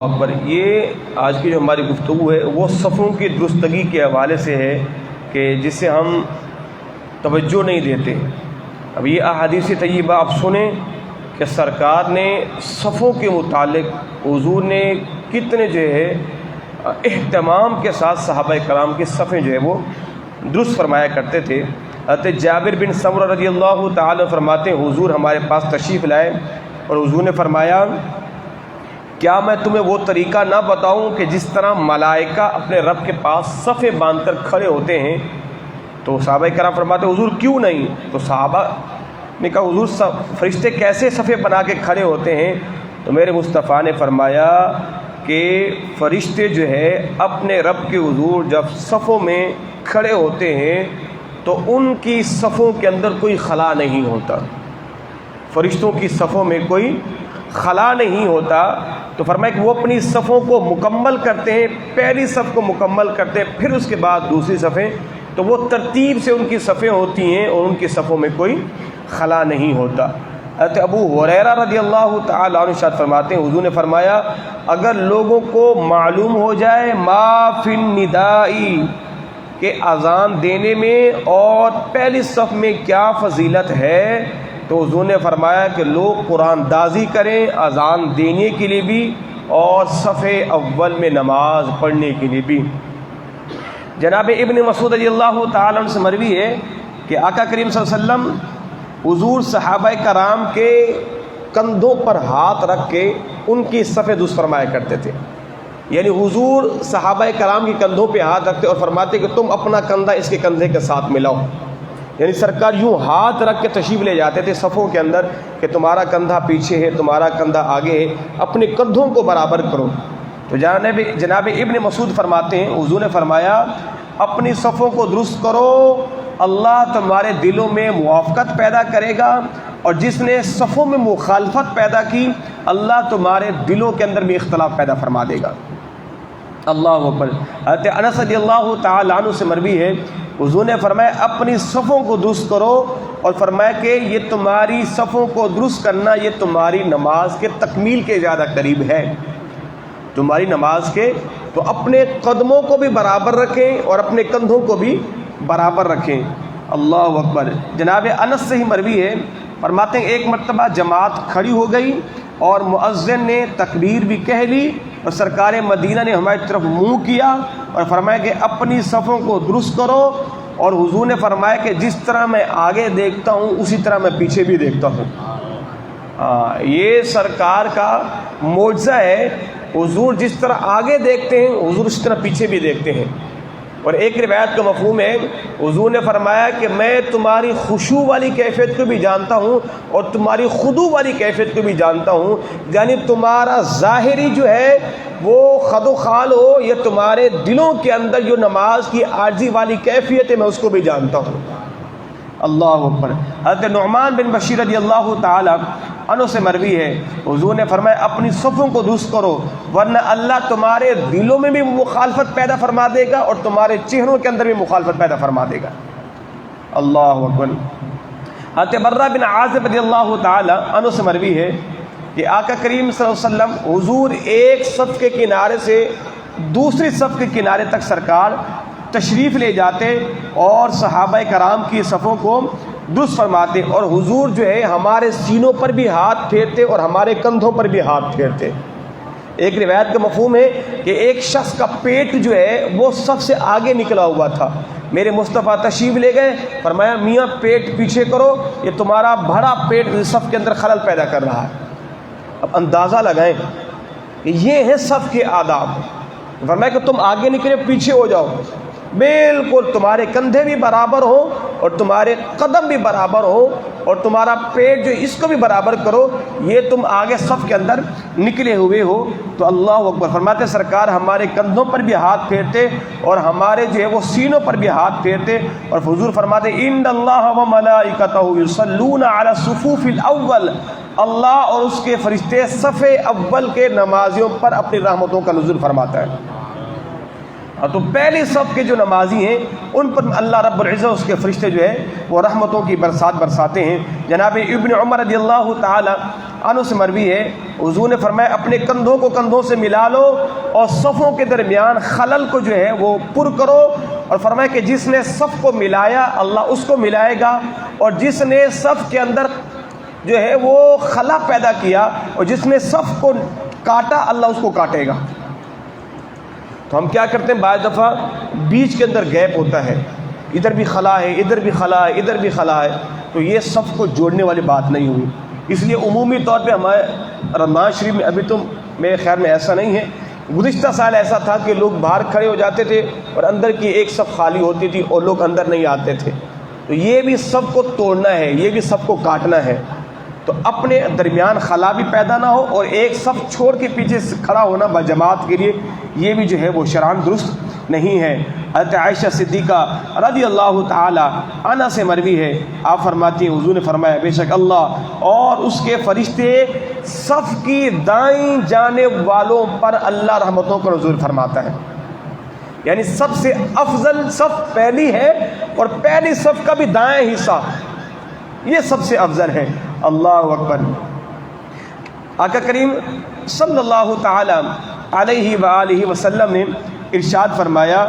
پر یہ آج کی جو ہماری گفتگو ہے وہ صفوں کی درستگی کے حوالے سے ہے کہ جسے ہم توجہ نہیں دیتے۔ اب یہ احادیث طیبہ آپ سنیں کہ سرکار نے صفوں کے متعلق حضور نے کتنے جو ہے اہتمام کے ساتھ صحابہ کرام کی صفیں جو ہے وہ درست فرمایا کرتے تھے۔ حضرت جابر بن سمرہ رضی اللہ تعالی فرماتے ہیں حضور ہمارے پاس تشریف لائے اور حضور نے فرمایا کیا میں تمہیں وہ طریقہ نہ بتاؤں کہ جس طرح ملائکہ اپنے رب کے پاس صفیں باندھ کر کھڑے ہوتے ہیں؟ تو صحابہ کرام فرماتے حضور کیوں نہیں؟ تو صحابہ نے کہا حضور فرشتے کیسے صفیں بنا کے کھڑے ہوتے ہیں؟ تو میرے مصطفیٰ نے فرمایا کہ فرشتے جو ہے اپنے رب کے حضور جب صفوں میں کھڑے ہوتے ہیں تو ان کی صفوں کے اندر کوئی خلا نہیں ہوتا، فرشتوں کی صفوں میں کوئی خلا نہیں ہوتا۔ تو فرمایا کہ وہ اپنی صفوں کو مکمل کرتے ہیں، پہلی صف کو مکمل کرتے ہیں، پھر اس کے بعد دوسری صفیں، تو وہ ترتیب سے ان کی صفیں ہوتی ہیں اور ان کی صفوں میں کوئی خلا نہیں ہوتا۔ حضرت ابو ہریرہ رضی اللہ تعالی عنہ ارشاد فرماتے ہیں حضور نے فرمایا اگر لوگوں کو معلوم ہو جائے ما فی الندائی کہ اذان دینے میں اور پہلی صف میں کیا فضیلت ہے، تو حضور نے فرمایا کہ لوگ قرآن دازی کریں اذان دینے کے لیے بھی اور صف اول میں نماز پڑھنے کے لیے بھی۔ جناب ابن مسعود رضی اللہ تعالی عنہ سے مروی ہے کہ آقا کریم صلی اللہ علیہ وسلم حضور صحابہ کرام کے کندھوں پر ہاتھ رکھ کے ان کی صفیں درست فرمایا کرتے تھے، یعنی حضور صحابہ کرام کے کندھوں پہ ہاتھ رکھتے اور فرماتے کہ تم اپنا کندھا اس کے کندھے کے ساتھ ملاؤ، یعنی سرکار یوں ہاتھ رکھ کے تشریف لے جاتے تھے صفوں کے اندر کہ تمہارا کندھا پیچھے ہے، تمہارا کندھا آگے ہے، اپنے کندھوں کو برابر کرو۔ تو جناب ابن مسعود فرماتے ہیں حضور نے فرمایا اپنی صفوں کو درست کرو، اللہ تمہارے دلوں میں موافقت پیدا کرے گا، اور جس نے صفوں میں مخالفت پیدا کی اللہ تمہارے دلوں کے اندر بھی اختلاف پیدا فرما دے گا۔ اللہ اکبر۔ حضرت انس رضی اللہ تعالی عنہ سے مروی ہے حضور نے فرمایا اپنی صفوں کو درست کرو، اور فرمایا کہ یہ تمہاری صفوں کو درست کرنا یہ تمہاری نماز کے تکمیل کے زیادہ قریب ہے، تمہاری نماز کے۔ تو اپنے قدموں کو بھی برابر رکھیں اور اپنے کندھوں کو بھی برابر رکھیں۔ اللہ اکبر۔ جناب انس سے ہی مروی ہے فرماتے ہیں ایک مرتبہ جماعت کھڑی ہو گئی اور مؤذن نے تکبیر بھی کہہ لی اور سرکار مدینہ نے ہماری طرف منہ کیا اور فرمایا کہ اپنی صفوں کو درست کرو، اور حضور نے فرمایا کہ جس طرح میں آگے دیکھتا ہوں اسی طرح میں پیچھے بھی دیکھتا ہوں۔ یہ سرکار کا معجزہ ہے، حضور جس طرح آگے دیکھتے ہیں حضور اس طرح پیچھے بھی دیکھتے ہیں۔ اور ایک روایت کا مفہوم ہے حضور نے فرمایا کہ میں تمہاری خشوع والی کیفیت کو بھی جانتا ہوں اور تمہاری خضوع والی کیفیت کو بھی جانتا ہوں، یعنی تمہارا ظاہری جو ہے وہ خد و خال ہو یا تمہارے دلوں کے اندر جو نماز کی عاجزی والی کیفیت ہے میں اس کو بھی جانتا ہوں۔ اللہ اکبر۔ حضرت نعمان بن بشیر رضی اللہ تعالی عنہ سے مروی ہے حضور نے فرمایا اپنی صفوں کو درست کرو ورنہ اللہ تمہارے دلوں میں بھی مخالفت پیدا فرما دے گا اور تمہارے چہروں کے اندر بھی مخالفت پیدا فرما دے گا۔ اللہ اکبر۔ حضرت برہ بن عازب رضی اللہ تعالی عنہ سے مروی ہے کہ آقا کریم صلی اللہ علیہ وسلم حضور ایک صف کے کنارے سے دوسری صف کے کنارے تک سرکار تشریف لے جاتے اور صحابہ کرام کی صفوں کو درست فرماتے، اور حضور جو ہے ہمارے سینوں پر بھی ہاتھ پھیرتے اور ہمارے کندھوں پر بھی ہاتھ پھیرتے۔ ایک روایت کا مفہوم ہے کہ ایک شخص کا پیٹ جو ہے وہ سب سے آگے نکلا ہوا تھا، میرے مصطفیٰ تشریف لے گئے فرمایا میاں پیٹ پیچھے کرو، یہ تمہارا بڑا پیٹ صف کے اندر خلل پیدا کر رہا ہے۔ اب اندازہ لگائیں کہ یہ ہے صف کے آداب۔ فرمایا کہ تم آگے نکلے پیچھے ہو جاؤ، بالکل تمہارے کندھے بھی برابر ہوں اور تمہارے قدم بھی برابر ہوں اور تمہارا پیٹ جو اس کو بھی برابر کرو، یہ تم آگے صف کے اندر نکلے ہوئے ہو۔ تو اللہ اکبر۔ فرماتے سرکار ہمارے کندھوں پر بھی ہاتھ پھیرتے اور ہمارے جو ہے وہ سینوں پر بھی ہاتھ پھیرتے، اور حضور فرماتے ان اللہ و ملائکتہ یصلون علی الصفوف الاول، اللہ اور اس کے فرشتے صف اول کے نمازیوں پر اپنی رحمتوں کا نزول فرماتا ہے۔ تو پہلی صف کے جو نمازی ہیں ان پر اللہ رب العزت اس کے فرشتے جو ہے وہ رحمتوں کی برسات برساتے ہیں۔ جناب ابن عمر رضی اللہ تعالی عنہ سے مروی ہے، حضور نے فرمایا اپنے کندھوں کو کندھوں سے ملا لو اور صفوں کے درمیان خلل کو جو ہے وہ پر کرو، اور فرمایا کہ جس نے صف کو ملایا اللہ اس کو ملائے گا، اور جس نے صف کے اندر جو ہے وہ خلا پیدا کیا اور جس نے صف کو کاٹا اللہ اس کو کاٹے گا۔ تو ہم کیا کرتے ہیں، بعض دفعہ بیچ کے اندر گیپ ہوتا ہے، ادھر بھی خلا ہے ادھر بھی خلا ہے ادھر بھی خلا ہے، تو یہ صف کو جوڑنے والی بات نہیں ہوئی۔ اس لیے عمومی طور پہ ہمارے رمضان شریف میں ابھی تو میرے خیال میں ایسا نہیں ہے، گزشتہ سال ایسا تھا کہ لوگ باہر کھڑے ہو جاتے تھے اور اندر کی ایک صف خالی ہوتی تھی اور لوگ اندر نہیں آتے تھے، تو یہ بھی صف کو توڑنا ہے، یہ بھی صف کو کاٹنا ہے۔ تو اپنے درمیان خلا بھی پیدا نہ ہو اور ایک صف چھوڑ کے پیچھے کھڑا ہونا بجماعت کے لیے یہ بھی جو ہے وہ شرعاً درست نہیں ہے۔ حضرت عائشہ صدیقہ رضی اللہ تعالی عنہا سے مروی ہے، آپ فرماتی ہیں حضور نے فرمایا بے شک اللہ اور اس کے فرشتے صف کی دائیں جانب والوں پر اللہ رحمتوں کا نزول فرماتا ہے، یعنی سب سے افضل صف پہلی ہے اور پہلی صف کا بھی دائیں حصہ یہ سب سے افضل ہے۔ اللہ اکبر۔ آقا کریم صلی اللہ تعالی علیہ وآلہ وسلم نے ارشاد فرمایا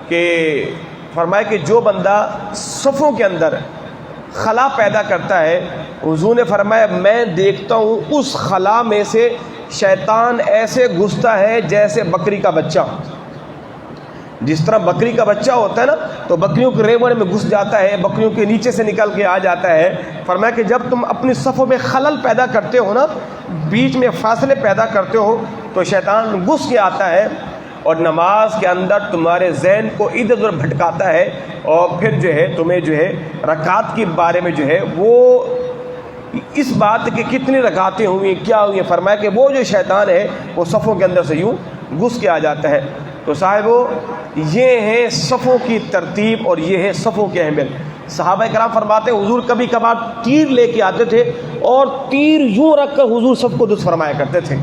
کہ جو بندہ صفوں کے اندر خلا پیدا کرتا ہے، حضور نے فرمایا میں دیکھتا ہوں اس خلا میں سے شیطان ایسے گھستا ہے جیسے بکری کا بچہ، جس طرح بکری کا بچہ ہوتا ہے نا تو بکریوں کے ریوڑ میں گھس جاتا ہے، بکریوں کے نیچے سے نکل کے آ جاتا ہے۔ فرمایا کہ جب تم اپنی صفوں میں خلل پیدا کرتے ہو نا، بیچ میں فاصلے پیدا کرتے ہو تو شیطان گھس کے آتا ہے اور نماز کے اندر تمہارے ذہن کو ادھر ادھر بھٹکاتا ہے، اور پھر جو ہے تمہیں جو ہے رکعات کے بارے میں جو ہے وہ اس بات کہ کتنی رکعتیں ہوئی کیا ہوئی، فرمایا کہ وہ جو شیطان ہے وہ صفوں کے اندر سے یوں گھس کے آ جاتا ہے۔ تو صاحبو یہ ہے صفوں کی ترتیب اور یہ ہے صفوں کی اہمیت۔ صحابہ کرام فرماتے ہیں حضور کبھی کبھار تیر لے کے آتے تھے اور تیر یوں رکھ کر حضور صف کو درست فرمایا کرتے تھے۔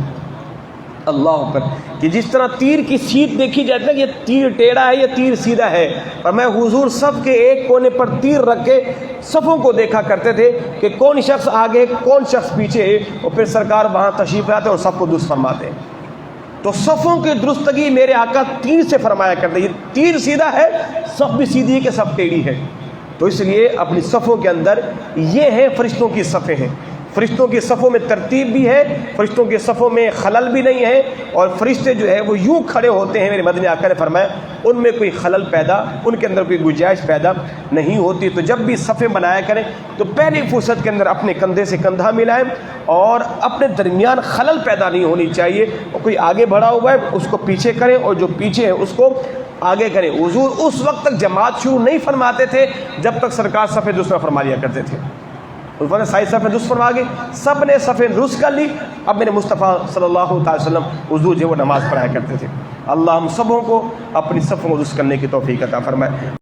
اللہ اکبر، کہ جس طرح تیر کی سیدھ دیکھی جاتی ہے کہ یہ تیر ٹیڑھا ہے یہ تیر سیدھا ہے، پر میں حضور صف کے ایک کونے پر تیر رکھ کے صفوں کو دیکھا کرتے تھے کہ کون شخص آگے کون شخص پیچھے ہے، اور پھر سرکار وہاں تشریف لاتے اور صف کو درست فرماتے ہیں۔ تو صفوں کی درستگی میرے آقا تیر سے فرمایا کرتے، یہ تیر سیدھا ہے صف بھی سیدھی ہے کہ صف ٹیڑھی ہے۔ تو اس لیے اپنی صفوں کے اندر یہ ہے فرشتوں کی صفیں ہیں، فرشتوں کی صفوں میں ترتیب بھی ہے، فرشتوں کی صفوں میں خلل بھی نہیں ہے، اور فرشتے جو ہے وہ یوں کھڑے ہوتے ہیں، میرے مدنی آقا نے فرمایا ان میں کوئی خلل پیدا، ان کے اندر کوئی گنجائش پیدا نہیں ہوتی۔ تو جب بھی صفیں بنایا کریں تو پہلی فرصت کے اندر اپنے کندھے سے کندھا ملائیں اور اپنے درمیان خلل پیدا نہیں ہونی چاہیے، اور کوئی آگے بڑھا ہوا ہے اس کو پیچھے کریں اور جو پیچھے ہے اس کو آگے کریں۔ حضور اس وقت تک جماعت شروع نہیں فرماتے تھے جب تک سرکار صفیں درست نہ فرما لیا کرتے تھے۔ انہوں نے ساری صفیں درست فرما گئی، سب نے صفیں درست کر لی، اب میرے مصطفیٰ صلی اللہ علیہ وسلم حضور جو وہ نماز پڑھایا کرتے تھے۔ اللہ ہم سبوں کو اپنی صفوں کو درست کرنے کی توفیق عطا فرمائے۔